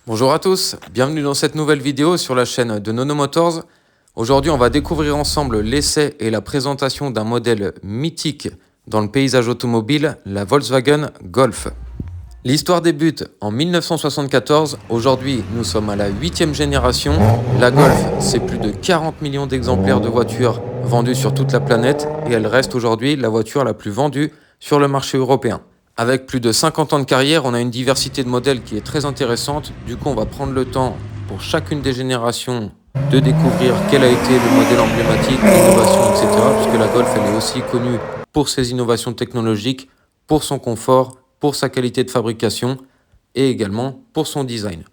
Bonjour à tous, bienvenue dans cette nouvelle vidéo sur la chaîne de Nono Motors. Aujourd'hui, on va découvrir ensemble l'essai et la présentation d'un modèle mythique dans le paysage automobile, la Volkswagen Golf. L'histoire débute en 1974. Aujourd'hui, nous sommes à la 8e génération. La Golf, c'est plus de 40 millions d'exemplaires de voitures vendues sur toute la planète et elle reste aujourd'hui la voiture la plus vendue sur le marché européen. Avec plus de 50 ans de carrière, on a une diversité de modèles qui est très intéressante. Du coup, on va prendre le temps pour chacune des générations de découvrir quel a été le modèle emblématique, l'innovation, etc. Puisque la Golf, elle est aussi connue pour ses innovations technologiques, pour son confort, pour sa qualité de fabrication et également pour son design.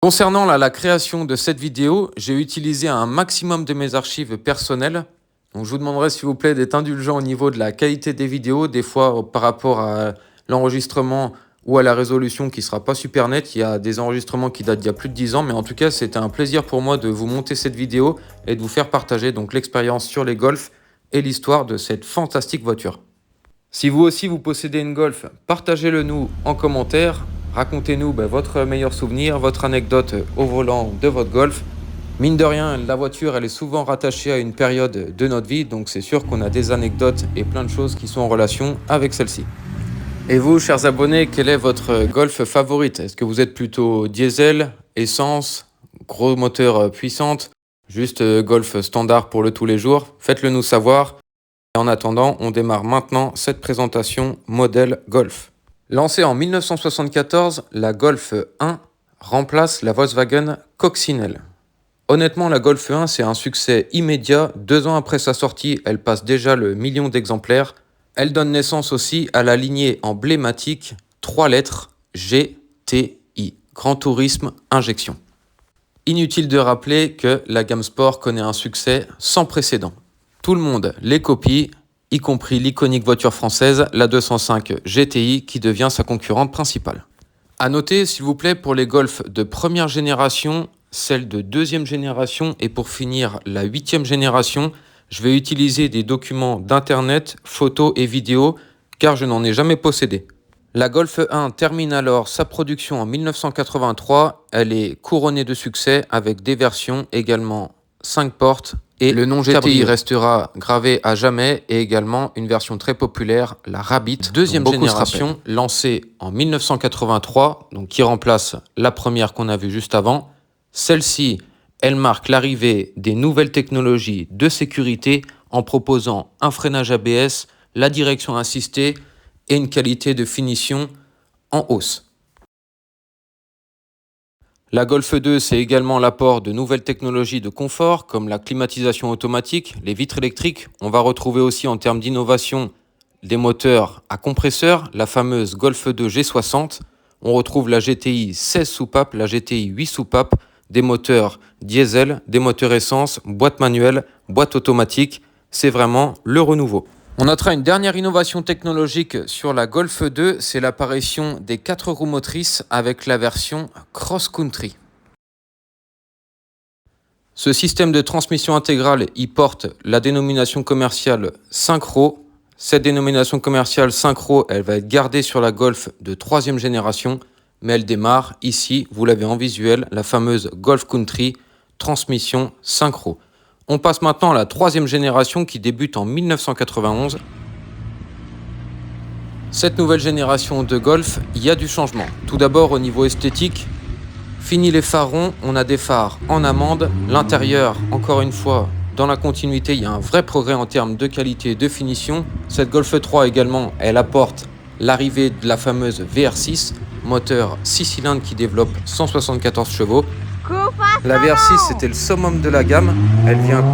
Concernant la création de cette vidéo, j'ai utilisé un maximum de mes archives personnelles. Donc je vous demanderai s'il vous plaît d'être indulgent au niveau de la qualité des vidéos. Des fois, par rapport à l'enregistrement ou à la résolution qui ne sera pas super nette, il y a des enregistrements qui datent d'il y a plus de 10 ans. Mais en tout cas, c'était un plaisir pour moi de vous monter cette vidéo et de vous faire partager donc l'expérience sur les Golf et l'histoire de cette fantastique voiture. Si vous aussi vous possédez une Golf, partagez-le nous en commentaire. Racontez-nous votre meilleur souvenir, votre anecdote au volant de votre Golf. Mine de rien, la voiture, elle est souvent rattachée à une période de notre vie, donc c'est sûr qu'on a des anecdotes et plein de choses qui sont en relation avec celle-ci. Et vous, chers abonnés, quelle est votre Golf favorite? Est-ce que vous êtes plutôt diesel, essence, gros moteur puissante, juste Golf standard pour le tous les jours? Faites-le nous savoir. Et en attendant, on démarre maintenant cette présentation modèle Golf. Lancée en 1974, la Golf 1 remplace la Volkswagen Coccinelle. Honnêtement, la Golf 1, c'est un succès immédiat. 2 ans après sa sortie, elle passe déjà le million d'exemplaires. Elle donne naissance aussi à la lignée emblématique 3 lettres GTI, Grand Tourisme Injection. Inutile de rappeler que la gamme Sport connaît un succès sans précédent. Tout le monde les copie, y compris l'iconique voiture française, la 205 GTI, qui devient sa concurrente principale. A noter, s'il vous plaît, pour les Golf de première génération, celle de deuxième génération et pour finir la 8e génération, je vais utiliser des documents d'internet, photos et vidéos, car je n'en ai jamais possédé. La Golf 1 termine alors sa production en 1983. Elle est couronnée de succès avec des versions également 5 portes et le nom GTI restera gravé à jamais et également une version très populaire, la Rabbit, deuxième génération, lancée en 1983, donc qui remplace la première qu'on a vue juste avant. Celle-ci, elle marque l'arrivée des nouvelles technologies de sécurité en proposant un freinage ABS, la direction assistée et une qualité de finition en hausse. La Golf 2, c'est également l'apport de nouvelles technologies de confort comme la climatisation automatique, les vitres électriques. On va retrouver aussi en termes d'innovation des moteurs à compresseur, la fameuse Golf 2 G60. On retrouve la GTI 16 soupapes, la GTI 8 soupapes, des moteurs diesel, des moteurs essence, boîte manuelle, boîte automatique. C'est vraiment le renouveau. On notera une dernière innovation technologique sur la Golf 2, c'est l'apparition des 4 roues motrices avec la version Cross Country. Ce système de transmission intégrale y porte la dénomination commerciale Synchro. Cette dénomination commerciale Synchro, elle va être gardée sur la Golf de 3e génération, mais elle démarre ici, vous l'avez en visuel, la fameuse Golf Country, transmission Synchro. On passe maintenant à la 3e génération qui débute en 1991. Cette nouvelle génération de Golf, il y a du changement. Tout d'abord au niveau esthétique, fini les phares ronds, on a des phares en amande. L'intérieur, encore une fois, dans la continuité, il y a un vrai progrès en termes de qualité et de finition. Cette Golf 3 également, elle apporte l'arrivée de la fameuse VR6, moteur 6 cylindres qui développe 174 chevaux. La VR6, c'était le summum de la gamme. Elle vient,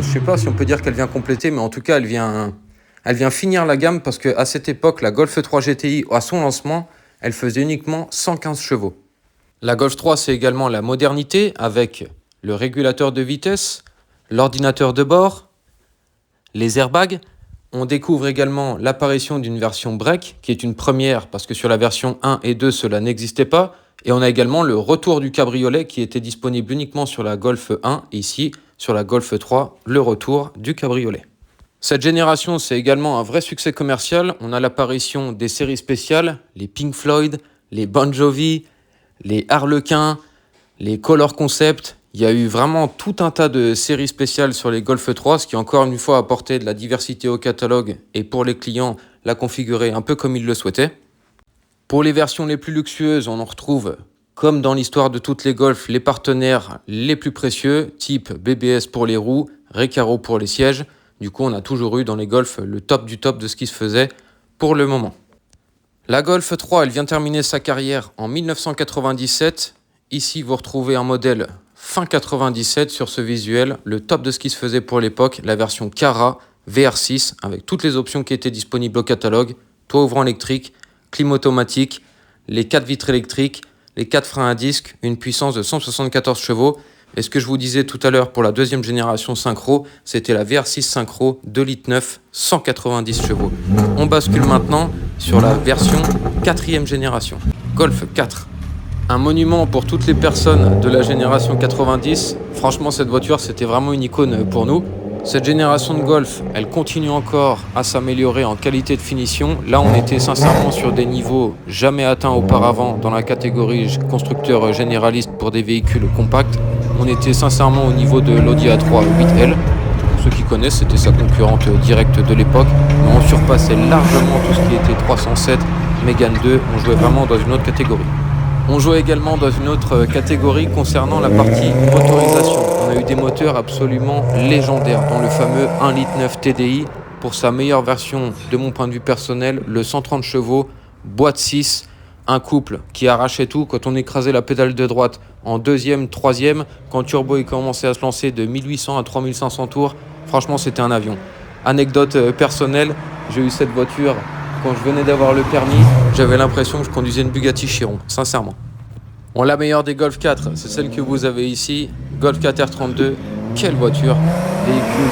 je sais pas si on peut dire qu'elle vient compléter, mais en tout cas, elle vient finir la gamme parce qu'à cette époque, la Golf 3 GTI, à son lancement, elle faisait uniquement 115 chevaux. La Golf 3, c'est également la modernité avec le régulateur de vitesse, l'ordinateur de bord, les airbags. On découvre également l'apparition d'une version break, qui est une première parce que sur la version 1 et 2, cela n'existait pas. Et on a également le retour du cabriolet qui était disponible uniquement sur la Golf 1 et ici sur la Golf 3, le retour du cabriolet. Cette génération, c'est également un vrai succès commercial. On a l'apparition des séries spéciales, les Pink Floyd, les Bon Jovi, les Harlequins, les Color Concept. Il y a eu vraiment tout un tas de séries spéciales sur les Golf 3, ce qui encore une fois apporté de la diversité au catalogue et pour les clients, l'a configurer un peu comme ils le souhaitaient. Pour les versions les plus luxueuses, on en retrouve, comme dans l'histoire de toutes les Golf, les partenaires les plus précieux, type BBS pour les roues, Recaro pour les sièges. Du coup, on a toujours eu dans les Golf le top du top de ce qui se faisait pour le moment. La Golf 3, elle vient terminer sa carrière en 1997. Ici, vous retrouvez un modèle fin 97 sur ce visuel, le top de ce qui se faisait pour l'époque, la version Cara VR6 avec toutes les options qui étaient disponibles au catalogue, toit ouvrant électrique, clim automatique, les 4 vitres électriques, les 4 freins à disque, une puissance de 174 chevaux. Et ce que je vous disais tout à l'heure pour la deuxième génération synchro, c'était la VR6 synchro 2,9 litres, 190 chevaux. On bascule maintenant sur la version 4e génération, Golf 4. Un monument pour toutes les personnes de la génération 90. Franchement, cette voiture, c'était vraiment une icône pour nous. Cette génération de Golf, elle continue encore à s'améliorer en qualité de finition. Là, on était sincèrement sur des niveaux jamais atteints auparavant dans la catégorie constructeur généraliste pour des véhicules compacts. On était sincèrement au niveau de l'Audi A3 8L. Pour ceux qui connaissent, c'était sa concurrente directe de l'époque. Mais on surpassait largement tout ce qui était 307, Mégane 2. On jouait vraiment dans une autre catégorie. On jouait également dans une autre catégorie concernant la partie motorisation. On a eu des moteurs absolument légendaires, dont le fameux 1,9 litre TDI pour sa meilleure version, de mon point de vue personnel, le 130 chevaux, boîte 6, un couple qui arrachait tout quand on écrasait la pédale de droite en deuxième, troisième, quand le turbo il commençait à se lancer de 1800 à 3500 tours. Franchement, c'était un avion. Anecdote personnelle, j'ai eu cette voiture quand je venais d'avoir le permis, j'avais l'impression que je conduisais une Bugatti Chiron, sincèrement. Bon, la meilleure des Golf 4, c'est celle que vous avez ici, Golf 4 R32. Quelle voiture, véhicule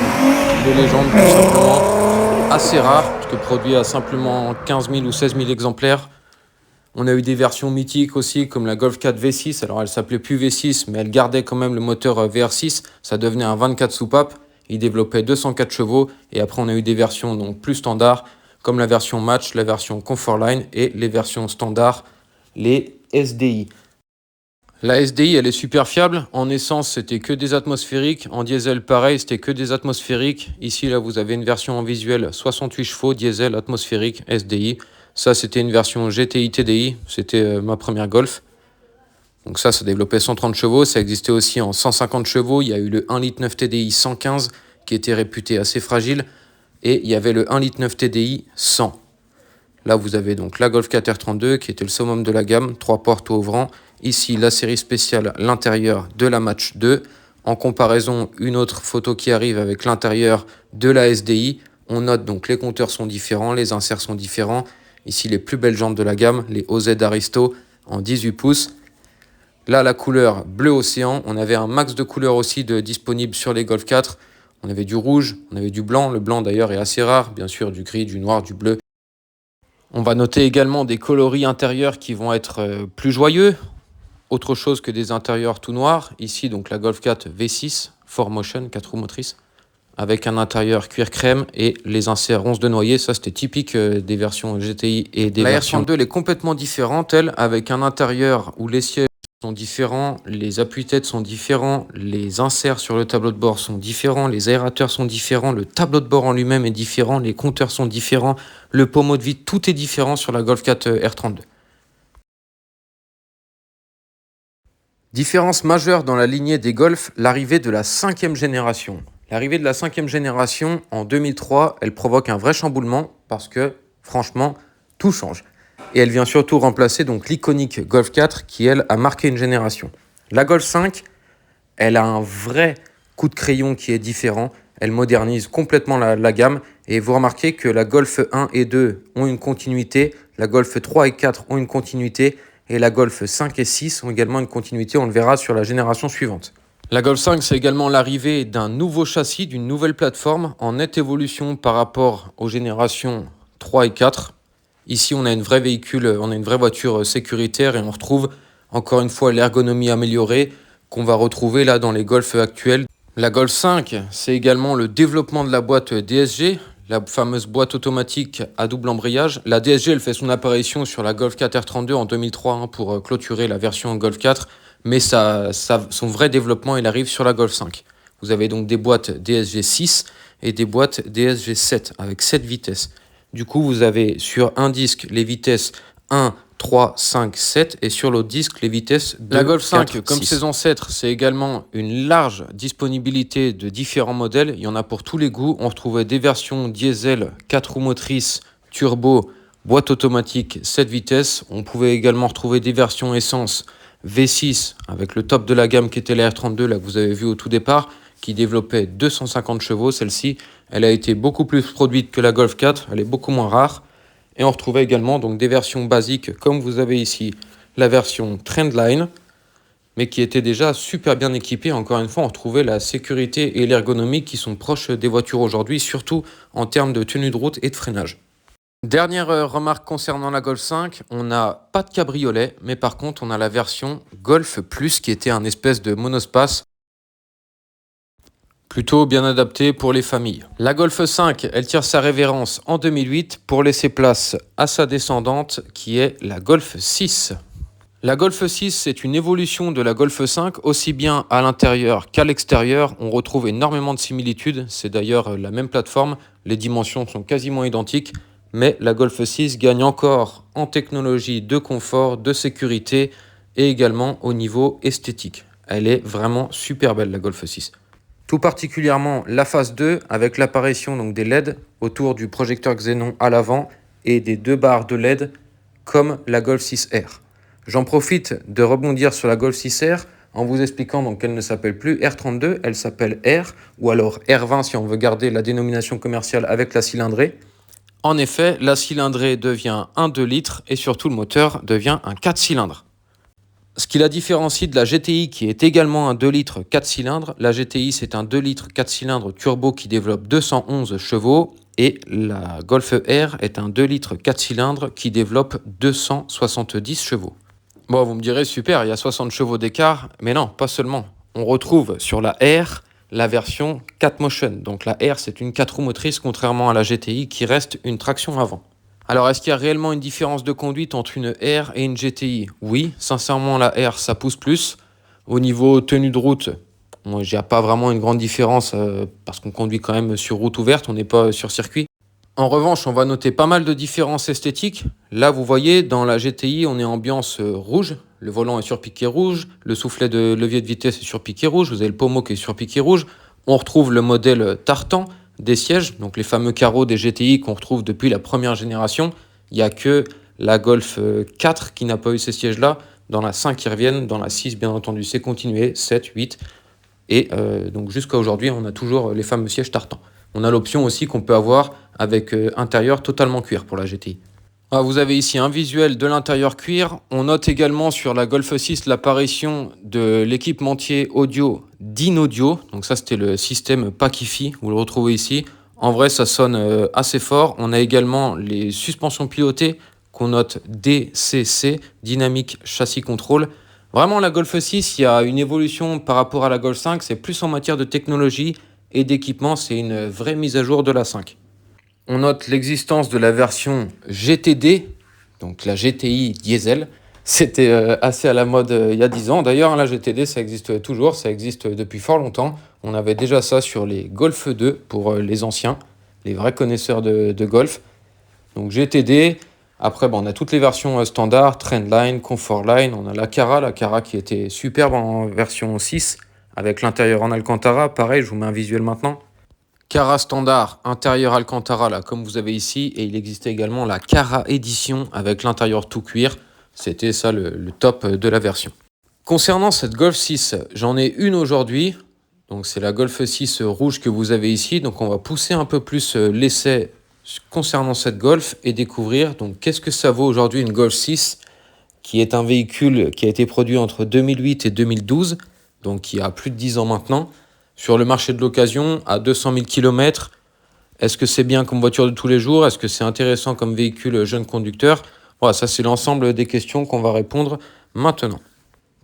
de légende tout simplement, assez rare, parce que produit à simplement 15 000 ou 16 000 exemplaires. On a eu des versions mythiques aussi, comme la Golf 4 V6, alors elle s'appelait plus V6, mais elle gardait quand même le moteur VR6, ça devenait un 24 soupapes, il développait 204 chevaux, et après on a eu des versions donc plus standards, comme la version Match, la version Comfortline et les versions standards, les SDI. La SDI, elle est super fiable. En essence, c'était que des atmosphériques. En diesel, pareil, c'était que des atmosphériques. Ici, là, vous avez une version en visuel 68 chevaux, diesel, atmosphérique, SDI. Ça, c'était une version GTI TDI. C'était ma première Golf. Donc ça développait 130 chevaux. Ça existait aussi en 150 chevaux. Il y a eu le 1,9 litre TDI 115 qui était réputé assez fragile. Et il y avait le 1,9 litre TDI 100. Là, vous avez donc la Golf 4 R32 qui était le summum de la gamme, 3 portes ouvrant. Ici, la série spéciale, l'intérieur de la Match 2. En comparaison, une autre photo qui arrive avec l'intérieur de la SDI. On note donc les compteurs sont différents, les inserts sont différents. Ici, les plus belles jantes de la gamme, les OZ Aristo en 18 pouces. Là, la couleur bleu océan. On avait un max de couleurs aussi disponibles sur les Golf 4. On avait du rouge, on avait du blanc. Le blanc d'ailleurs est assez rare, bien sûr du gris, du noir, du bleu. On va noter également des coloris intérieurs qui vont être plus joyeux. Autre chose que des intérieurs tout noirs. Ici donc la Golf 4 V6, 4Motion, 4 roues motrices, avec un intérieur cuir crème et les inserts ronces de noyer. Ça c'était typique des versions GTI et des versions. La R32 elle est complètement différente, elle, avec un intérieur où les sièges sont différents, les appuis-têtes sont différents, les inserts sur le tableau de bord sont différents, les aérateurs sont différents, le tableau de bord en lui-même est différent, les compteurs sont différents, le pommeau de vide, tout est différent sur la Golf 4 R32. Différence majeure dans la lignée des Golf, l'arrivée de la 5e génération. L'arrivée de la 5e génération en 2003, elle provoque un vrai chamboulement parce que, franchement, tout change. Et elle vient surtout remplacer donc l'iconique Golf 4 qui, elle, a marqué une génération. La Golf 5, elle a un vrai coup de crayon qui est différent. Elle modernise complètement la gamme. Et vous remarquez que la Golf 1 et 2 ont une continuité. La Golf 3 et 4 ont une continuité. Et la Golf 5 et 6 ont également une continuité. On le verra sur la génération suivante. La Golf 5, c'est également l'arrivée d'un nouveau châssis, d'une nouvelle plateforme en nette évolution par rapport aux générations 3 et 4. Ici, on a une vraie voiture sécuritaire et on retrouve encore une fois l'ergonomie améliorée qu'on va retrouver là dans les Golf actuels. La Golf 5, c'est également le développement de la boîte DSG. la fameuse boîte automatique à double embrayage. La DSG, elle fait son apparition sur la Golf 4 R32 en 2003 pour clôturer la version Golf 4, mais son vrai développement, il arrive sur la Golf 5. Vous avez donc des boîtes DSG 6 et des boîtes DSG 7 avec 7 vitesses. Du coup, vous avez sur un disque les vitesses 1, 3, 5, 7 et sur l'autre disque les vitesses 2, La Golf 5, 4, comme 6. ses ancêtres, c'est également une large disponibilité de différents modèles. Il y en a pour tous les goûts. On retrouvait des versions diesel, 4 roues motrices, turbo, boîte automatique, 7 vitesses. On pouvait également retrouver des versions essence V6 avec le top de la gamme qui était la R32, là que vous avez vu au tout départ, qui développait 250 chevaux. Celle-ci, elle a été beaucoup plus produite que la Golf 4, elle est beaucoup moins rare. Et on retrouvait également donc des versions basiques, comme vous avez ici la version Trendline, mais qui était déjà super bien équipée. Encore une fois, on retrouvait la sécurité et l'ergonomie qui sont proches des voitures aujourd'hui, surtout en termes de tenue de route et de freinage. Dernière remarque concernant la Golf 5, on n'a pas de cabriolet, mais par contre on a la version Golf Plus qui était un espèce de monospace plutôt bien adapté pour les familles. La Golf 5, elle tire sa révérence en 2008 pour laisser place à sa descendante qui est la Golf 6. La Golf 6, c'est une évolution de la Golf 5, aussi bien à l'intérieur qu'à l'extérieur. On retrouve énormément de similitudes, c'est d'ailleurs la même plateforme, les dimensions sont quasiment identiques, mais la Golf 6 gagne encore en technologie de confort, de sécurité et également au niveau esthétique. Elle est vraiment super belle la Golf 6. Tout particulièrement la phase 2 avec l'apparition donc des LED autour du projecteur Xenon à l'avant et des deux barres de LED comme la Golf 6R. J'en profite de rebondir sur la Golf 6R en vous expliquant donc qu'elle ne s'appelle plus R32, elle s'appelle R ou alors R20 si on veut garder la dénomination commerciale avec la cylindrée. En effet, la cylindrée devient un 2 litres et surtout le moteur devient un 4 cylindres. Ce qui la différencie de la GTI qui est également un 2 litres 4 cylindres, la GTI c'est un 2 litres 4 cylindres turbo qui développe 211 chevaux et la Golf R est un 2 litres 4 cylindres qui développe 270 chevaux. Bon, vous me direz super, il y a 60 chevaux d'écart, mais non, pas seulement. On retrouve sur la R la version 4Motion, donc la R c'est une 4 roues motrices contrairement à la GTI qui reste une traction avant. Alors, est-ce qu'il y a réellement une différence de conduite entre une R et une GTI? Oui, sincèrement, la R, ça pousse plus. Au niveau tenue de route, il n'y a pas vraiment une grande différence parce qu'on conduit quand même sur route ouverte, on n'est pas sur circuit. En revanche, on va noter pas mal de différences esthétiques. Là, vous voyez, dans la GTI, on est ambiance rouge. Le volant est sur piqué rouge, le soufflet de levier de vitesse est sur piqué rouge, vous avez le pommeau qui est sur piqué rouge. On retrouve le modèle tartan des sièges, donc les fameux carreaux des GTI qu'on retrouve depuis la première génération. Il n'y a que la Golf 4 qui n'a pas eu ces sièges-là. Dans la 5, ils reviennent. Dans la 6, bien entendu, c'est continué. 7, 8. Et donc jusqu'à aujourd'hui, on a toujours les fameux sièges tartan. On a l'option aussi qu'on peut avoir avec intérieur totalement cuir pour la GTI. Vous avez ici un visuel de l'intérieur cuir. On note également sur la Golf 6 l'apparition de l'équipementier audio d'InAudio. Donc ça, c'était le système Pack-Hi-Fi. Vous le retrouvez ici. En vrai, ça sonne assez fort. On a également les suspensions pilotées qu'on note DCC, Dynamic Chassis Control. Vraiment, la Golf 6, il y a une évolution par rapport à la Golf 5. C'est plus en matière de technologie et d'équipement. C'est une vraie mise à jour de la 5. On note l'existence de la version GTD, donc la GTI diesel. C'était assez à la mode il y a 10 ans. D'ailleurs, la GTD, ça existe toujours, ça existe depuis fort longtemps. On avait déjà ça sur les Golf 2 pour les anciens, les vrais connaisseurs de Golf. Donc GTD, après on a toutes les versions standard, Trendline, Comfortline. On a la Cara qui était superbe en version 6, avec l'intérieur en Alcantara. Pareil, je vous mets un visuel maintenant. Cara standard, intérieur Alcantara, là, comme vous avez ici. Et il existait également la Cara Edition avec l'intérieur tout cuir. C'était ça le top de la version. Concernant cette Golf 6, j'en ai une aujourd'hui. Donc c'est la Golf 6 rouge que vous avez ici. Donc on va pousser un peu plus l'essai concernant cette Golf et découvrir donc qu'est-ce que ça vaut aujourd'hui une Golf 6 qui est un véhicule qui a été produit entre 2008 et 2012. Donc il y a plus de 10 ans maintenant. Sur le marché de l'occasion, à 200 000 km, est-ce que c'est bien comme voiture de tous les jours? Est-ce que c'est intéressant comme véhicule jeune conducteur? Voilà, ça c'est l'ensemble des questions qu'on va répondre maintenant.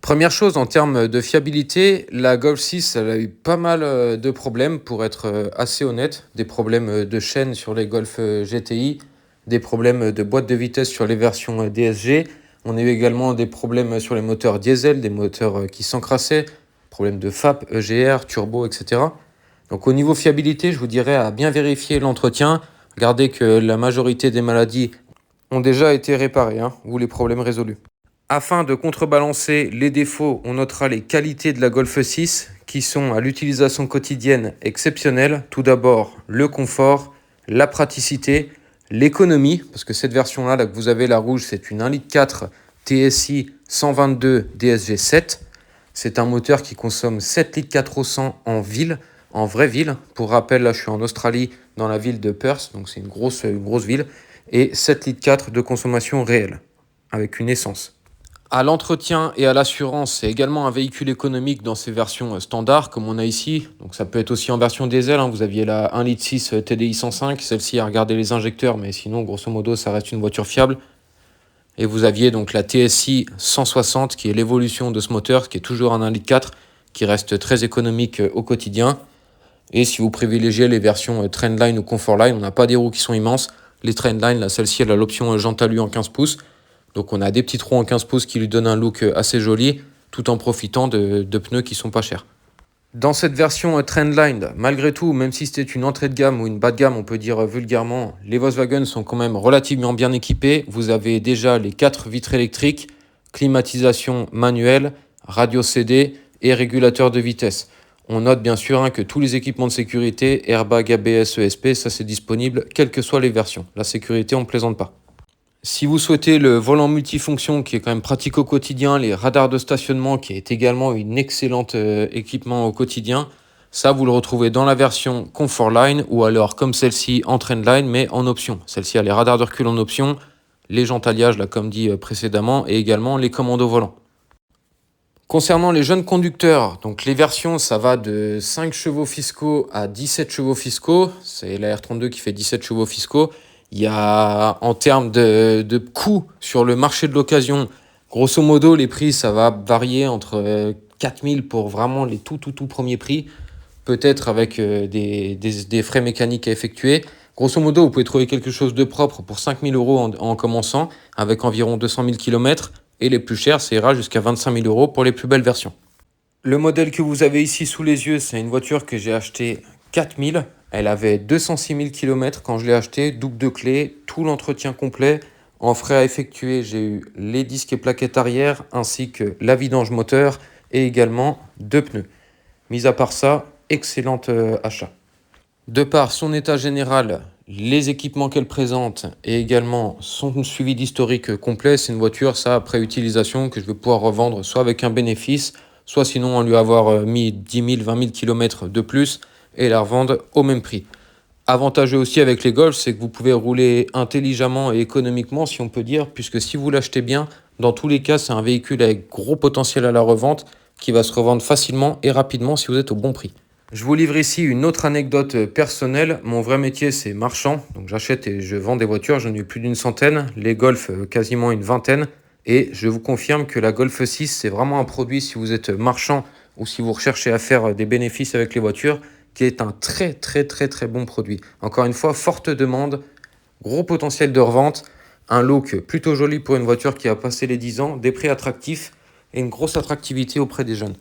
Première chose, en termes de fiabilité, la Golf 6, elle a eu pas mal de problèmes, pour être assez honnête. Des problèmes de chaîne sur les Golf GTI, des problèmes de boîte de vitesse sur les versions DSG. On a eu également des problèmes sur les moteurs diesel, des moteurs qui s'encrassaient, problèmes de FAP, EGR, turbo, etc. Donc au niveau fiabilité, je vous dirais à bien vérifier l'entretien. Regardez que la majorité des maladies ont déjà été réparées, ou les problèmes résolus. Afin de contrebalancer les défauts, on notera les qualités de la Golf 6 qui sont à l'utilisation quotidienne exceptionnelles. Tout d'abord, le confort, la praticité, l'économie, parce que cette version-là, là que vous avez, la rouge, c'est une 1,4 litre TSI 122 DSG7. C'est un moteur qui consomme 7,4 litres au 100 en ville, en vraie ville. Pour rappel, là, je suis en Australie, dans la ville de Perth, donc c'est une grosse ville, et 7,4 litres de consommation réelle, avec une essence. À l'entretien et à l'assurance, c'est également un véhicule économique dans ses versions standards, comme on a ici. Donc ça peut être aussi en version diesel. Vous aviez la 1,6 litre TDI 105, celle-ci a regardé les injecteurs, mais sinon, grosso modo, ça reste une voiture fiable. Et vous aviez donc la TSI 160, qui est l'évolution de ce moteur, qui est toujours un 1,4 litre, qui reste très économique au quotidien. Et si vous privilégiez les versions Trendline ou Comfortline, on n'a pas des roues qui sont immenses. Les Trendline, là, celle-ci, elle a l'option jante alu en 15 pouces. Donc on a des petits trous en 15 pouces qui lui donnent un look assez joli, tout en profitant de pneus qui sont pas chers. Dans cette version Trendline, malgré tout, même si c'était une entrée de gamme ou une bas de gamme, on peut dire vulgairement, les Volkswagen sont quand même relativement bien équipés. Vous avez déjà les 4 vitres électriques, climatisation manuelle, radio CD et régulateur de vitesse. On note bien sûr que tous les équipements de sécurité, airbag, ABS, ESP, ça c'est disponible, quelles que soient les versions. La sécurité, on ne plaisante pas. Si vous souhaitez le volant multifonction qui est quand même pratique au quotidien, les radars de stationnement qui est également une excellente équipement au quotidien, ça vous le retrouvez dans la version Comfortline ou alors comme celle-ci en Trendline mais en option. Celle-ci a les radars de recul en option, les jantes alliage là comme dit précédemment et également les commandes au volant. Concernant les jeunes conducteurs, donc les versions ça va de 5 chevaux fiscaux à 17 chevaux fiscaux, c'est la R32 qui fait 17 chevaux fiscaux. Il y a, en termes de coûts sur le marché de l'occasion, grosso modo, les prix, ça va varier entre 4 000 pour vraiment les tout premiers prix, peut-être avec des frais mécaniques à effectuer. Grosso modo, vous pouvez trouver quelque chose de propre pour 5 000 euros en commençant, avec environ 200 000 km, et les plus chers, ça ira jusqu'à 25 000 euros pour les plus belles versions. Le modèle que vous avez ici sous les yeux, c'est une voiture que j'ai achetée 4 000. Elle avait 206 000 km quand je l'ai achetée, double de clé, tout l'entretien complet. En frais à effectuer, j'ai eu les disques et plaquettes arrière, ainsi que la vidange moteur et également 2 pneus. Mis à part ça, excellent achat. De par son état général, les équipements qu'elle présente et également son suivi d'historique complet, c'est une voiture, ça, après utilisation, que je vais pouvoir revendre soit avec un bénéfice, soit sinon en lui avoir mis 10 000, 20 000 km de plus, et la revendre au même prix. Avantageux aussi avec les Golf, c'est que vous pouvez rouler intelligemment et économiquement, si on peut dire, puisque si vous l'achetez bien, dans tous les cas, c'est un véhicule avec gros potentiel à la revente qui va se revendre facilement et rapidement si vous êtes au bon prix. Je vous livre ici une autre anecdote personnelle. Mon vrai métier, c'est marchand. Donc j'achète et je vends des voitures. J'en ai eu plus d'une centaine. Les Golf, quasiment une vingtaine. Et je vous confirme que la Golf 6, c'est vraiment un produit si vous êtes marchand ou si vous recherchez à faire des bénéfices avec les voitures, qui est un très bon produit. Encore une fois, forte demande, gros potentiel de revente, un look plutôt joli pour une voiture qui a passé les 10 ans, des prix attractifs et une grosse attractivité auprès des jeunes.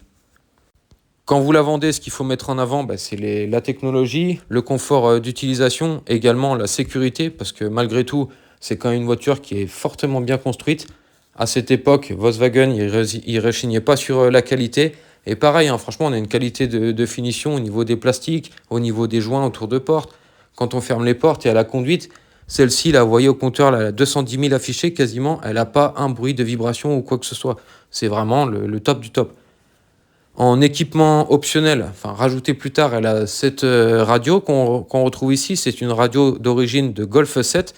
Quand vous la vendez, ce qu'il faut mettre en avant, c'est la technologie, le confort d'utilisation, également la sécurité, parce que malgré tout, c'est quand même une voiture qui est fortement bien construite. À cette époque, Volkswagen, il rechignait pas sur la qualité. Et pareil, franchement, on a une qualité de finition au niveau des plastiques, au niveau des joints autour de portes. Quand on ferme les portes et à la conduite, celle-ci, là, vous voyez au compteur, là, 210 000 affichés quasiment, elle n'a pas un bruit de vibration ou quoi que ce soit. C'est vraiment le top du top. En équipement optionnel, rajouté plus tard, elle a cette radio qu'on retrouve ici. C'est une radio d'origine de Golf 7,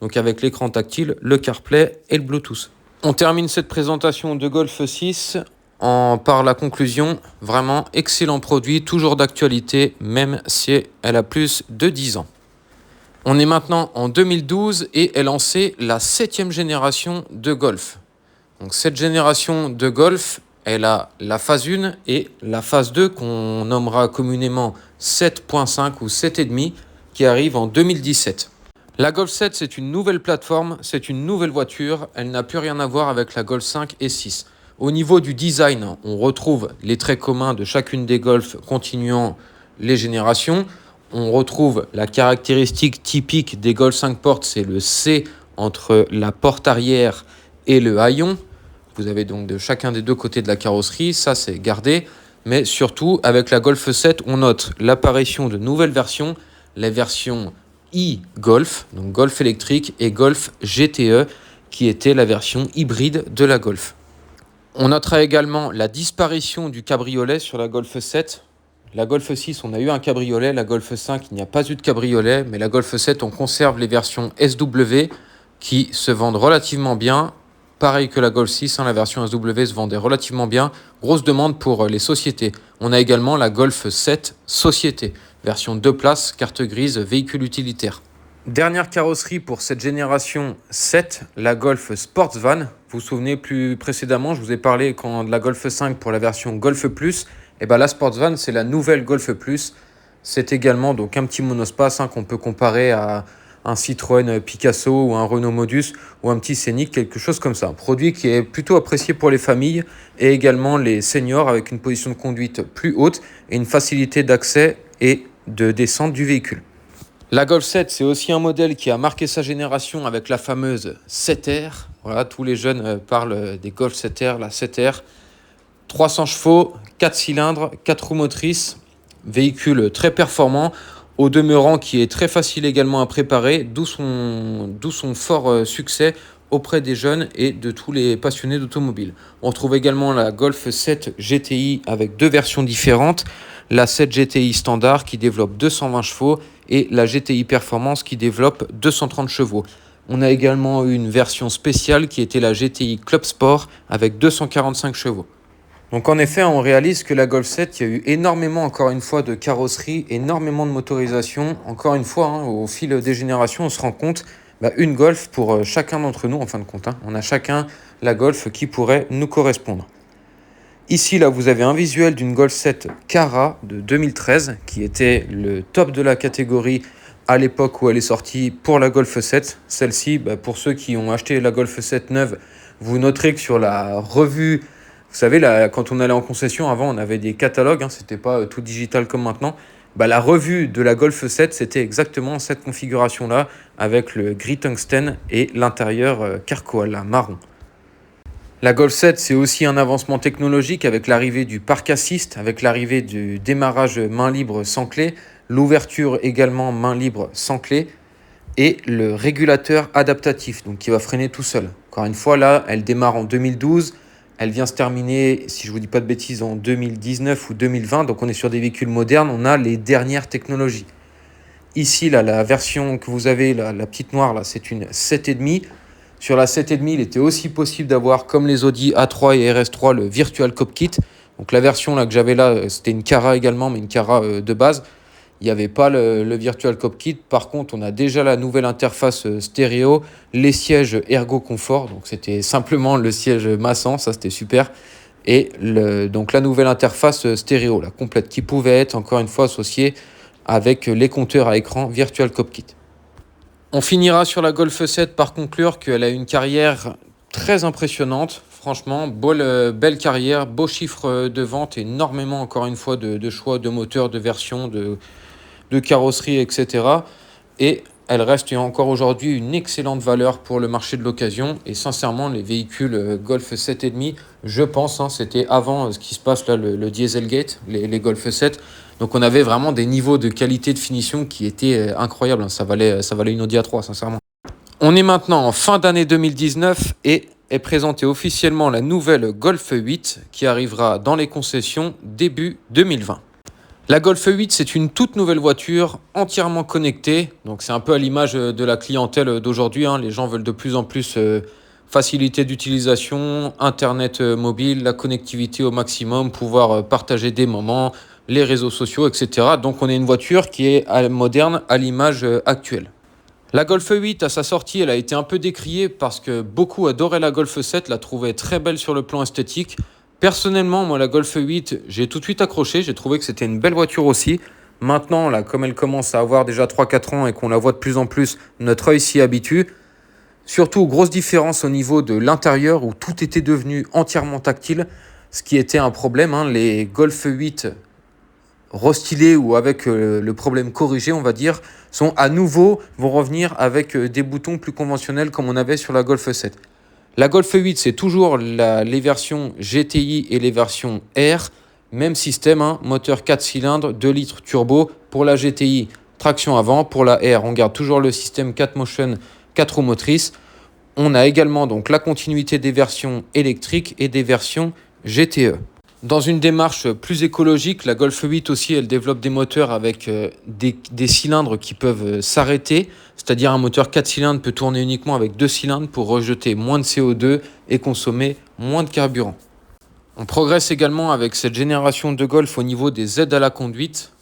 donc avec l'écran tactile, le CarPlay et le Bluetooth. On termine cette présentation de Golf 6 par la conclusion. Vraiment excellent produit, toujours d'actualité, même si elle a plus de 10 ans. On est maintenant en 2012 et est lancée la 7e génération de Golf. Donc cette génération de Golf, elle a la phase 1 et la phase 2 qu'on nommera communément 7.5 ou 7,5 qui arrive en 2017. La Golf 7, c'est une nouvelle plateforme, c'est une nouvelle voiture, elle n'a plus rien à voir avec la Golf 5 et 6. Au niveau du design, on retrouve les traits communs de chacune des Golf continuant les générations. On retrouve la caractéristique typique des Golf 5 portes, c'est le C entre la porte arrière et le haillon. Vous avez donc de chacun des deux côtés de la carrosserie, ça c'est gardé. Mais surtout, avec la Golf 7, on note l'apparition de nouvelles versions, les versions e-Golf, donc Golf électrique, et Golf GTE, qui était la version hybride de la Golf. On notera également la disparition du cabriolet sur la Golf 7. La Golf 6, on a eu un cabriolet. La Golf 5, il n'y a pas eu de cabriolet. Mais la Golf 7, on conserve les versions SW qui se vendent relativement bien. Pareil que la Golf 6, la version SW se vendait relativement bien. Grosse demande pour les sociétés. On a également la Golf 7 Société, version 2 places, carte grise, véhicule utilitaire. Dernière carrosserie pour cette génération 7, la Golf Sportsvan. Vous vous souvenez plus précédemment, je vous ai parlé de la Golf 5 pour la version Golf Plus. Et bien la Sportsvan, c'est la nouvelle Golf Plus. C'est également donc un petit monospace qu'on peut comparer à un Citroën Picasso ou un Renault Modus ou un petit Scénic, quelque chose comme ça. Un produit qui est plutôt apprécié pour les familles et également les seniors avec une position de conduite plus haute et une facilité d'accès et de descente du véhicule. La Golf 7, c'est aussi un modèle qui a marqué sa génération avec la fameuse 7R. Voilà, tous les jeunes parlent des Golf 7R, la 7R. 300 chevaux, 4 cylindres, 4 roues motrices, véhicule très performant, au demeurant qui est très facile également à préparer, d'où son fort succès auprès des jeunes et de tous les passionnés d'automobile. On trouve également la Golf 7 GTI avec deux versions différentes, la 7 GTI standard qui développe 220 chevaux et la GTI Performance qui développe 230 chevaux. On a également eu une version spéciale qui était la GTI Club Sport avec 245 chevaux. Donc en effet, on réalise que la Golf 7, il y a eu énormément, encore une fois, de carrosserie, énormément de motorisation. Encore une fois, au fil des générations, on se rend compte, une Golf pour chacun d'entre nous, en fin de compte. On a chacun la Golf qui pourrait nous correspondre. Ici, là, vous avez un visuel d'une Golf 7 Cara de 2013, qui était le top de la catégorie à l'époque où elle est sortie pour la Golf 7. Celle-ci, pour ceux qui ont acheté la Golf 7 neuve, vous noterez que sur la revue... Vous savez, quand on allait en concession, avant, on avait des catalogues, c'était pas tout digital comme maintenant. La revue de la Golf 7, c'était exactement cette configuration-là, avec le gris tungstène et l'intérieur Carcoal, marron. La Golf 7, c'est aussi un avancement technologique avec l'arrivée du Park Assist, avec l'arrivée du démarrage main libre sans clé, l'ouverture également main libre sans clé, et le régulateur adaptatif, donc qui va freiner tout seul. Encore une fois, là, elle démarre en 2012. Elle vient se terminer, si je ne vous dis pas de bêtises, en 2019 ou 2020. Donc, on est sur des véhicules modernes. On a les dernières technologies. Ici, là, la version que vous avez, la petite noire, là, c'est une 7,5. Sur la 7,5, il était aussi possible d'avoir, comme les Audi A3 et RS3, le Virtual Cockpit. Donc, la version là, que j'avais là, c'était une Cara également, mais une Cara de base. Il n'y avait pas le Virtual Cockpit. Par contre, on a déjà la nouvelle interface stéréo, les sièges Ergo Confort. Donc, c'était simplement le siège massant. Ça, c'était super. Et donc, la nouvelle interface stéréo, la complète, qui pouvait être, encore une fois, associée avec les compteurs à écran Virtual Cockpit. On finira sur la Golf 7 par conclure qu'elle a une carrière très impressionnante. Franchement, belle carrière, beau chiffre de vente, énormément, encore une fois, de choix de moteurs, de versions, de carrosserie, etc. Et elle reste encore aujourd'hui une excellente valeur pour le marché de l'occasion. Et sincèrement, les véhicules Golf 7,5, je pense, c'était avant ce qui se passe là, le Dieselgate, les Golf 7. Donc on avait vraiment des niveaux de qualité de finition qui étaient incroyables. Ça valait une Audi A3, sincèrement. On est maintenant en fin d'année 2019 et est présentée officiellement la nouvelle Golf 8 qui arrivera dans les concessions début 2020. La Golf 8, c'est une toute nouvelle voiture entièrement connectée. Donc c'est un peu à l'image de la clientèle d'aujourd'hui. Les gens veulent de plus en plus facilité d'utilisation, Internet mobile, la connectivité au maximum, pouvoir partager des moments, les réseaux sociaux, etc. Donc on a une voiture qui est moderne à l'image actuelle. La Golf 8, à sa sortie, elle a été un peu décriée parce que beaucoup adoraient la Golf 7, la trouvaient très belle sur le plan esthétique. Personnellement, moi, la Golf 8, j'ai tout de suite accroché. J'ai trouvé que c'était une belle voiture aussi. Maintenant, là, comme elle commence à avoir déjà 3-4 ans et qu'on la voit de plus en plus, notre œil s'y habitue. Surtout, grosse différence au niveau de l'intérieur où tout était devenu entièrement tactile, ce qui était un problème. Les Golf 8 restylés ou avec le problème corrigé, on va dire, vont revenir avec des boutons plus conventionnels comme on avait sur la Golf 7. La Golf 8, c'est toujours les versions GTI et les versions R. Même système, moteur 4 cylindres, 2 litres turbo. Pour la GTI, traction avant. Pour la R, on garde toujours le système 4Motion 4 roues motrices. On a également donc la continuité des versions électriques et des versions GTE. Dans une démarche plus écologique, la Golf 8 aussi, elle développe des moteurs avec des cylindres qui peuvent s'arrêter. C'est-à-dire un moteur 4 cylindres peut tourner uniquement avec 2 cylindres pour rejeter moins de CO2 et consommer moins de carburant. On progresse également avec cette génération de Golf au niveau des aides à la conduite.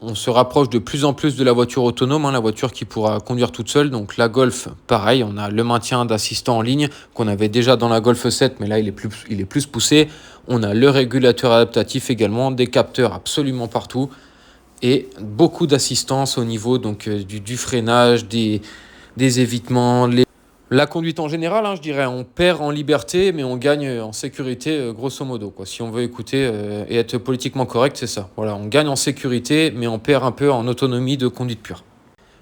On se rapproche de plus en plus de la voiture autonome, la voiture qui pourra conduire toute seule. Donc la Golf, pareil, on a le maintien d'assistants en ligne qu'on avait déjà dans la Golf 7, mais là il est plus poussé. On a le régulateur adaptatif également, des capteurs absolument partout et beaucoup d'assistance au niveau donc, du freinage, des évitements. La conduite en général, je dirais, on perd en liberté, mais on gagne en sécurité, grosso modo, quoi. Si on veut écouter et être politiquement correct, c'est ça. Voilà, on gagne en sécurité, mais on perd un peu en autonomie de conduite pure.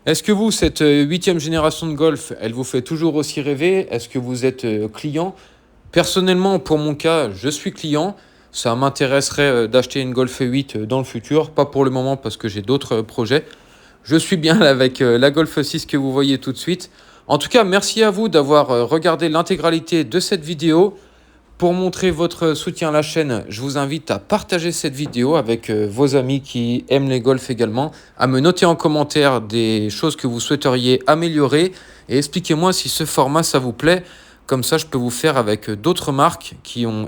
Est-ce que vous, cette 8e génération de Golf, elle vous fait toujours aussi rêver? Est-ce que vous êtes client? Personnellement, pour mon cas, je suis client. Ça m'intéresserait d'acheter une Golf 8 dans le futur, pas pour le moment parce que j'ai d'autres projets. Je suis bien avec la Golf 6 que vous voyez tout de suite. En tout cas, merci à vous d'avoir regardé l'intégralité de cette vidéo. Pour montrer votre soutien à la chaîne, je vous invite à partager cette vidéo avec vos amis qui aiment les Golf également, à me noter en commentaire des choses que vous souhaiteriez améliorer et expliquez-moi si ce format ça vous plaît. Comme ça, je peux vous faire avec d'autres marques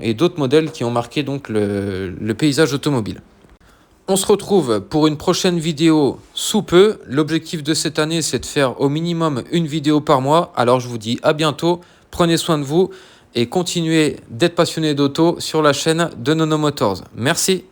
et d'autres modèles qui ont marqué donc le paysage automobile. On se retrouve pour une prochaine vidéo sous peu. L'objectif de cette année, c'est de faire au minimum une vidéo par mois. Alors je vous dis à bientôt, prenez soin de vous et continuez d'être passionné d'auto sur la chaîne de Nono Motors. Merci.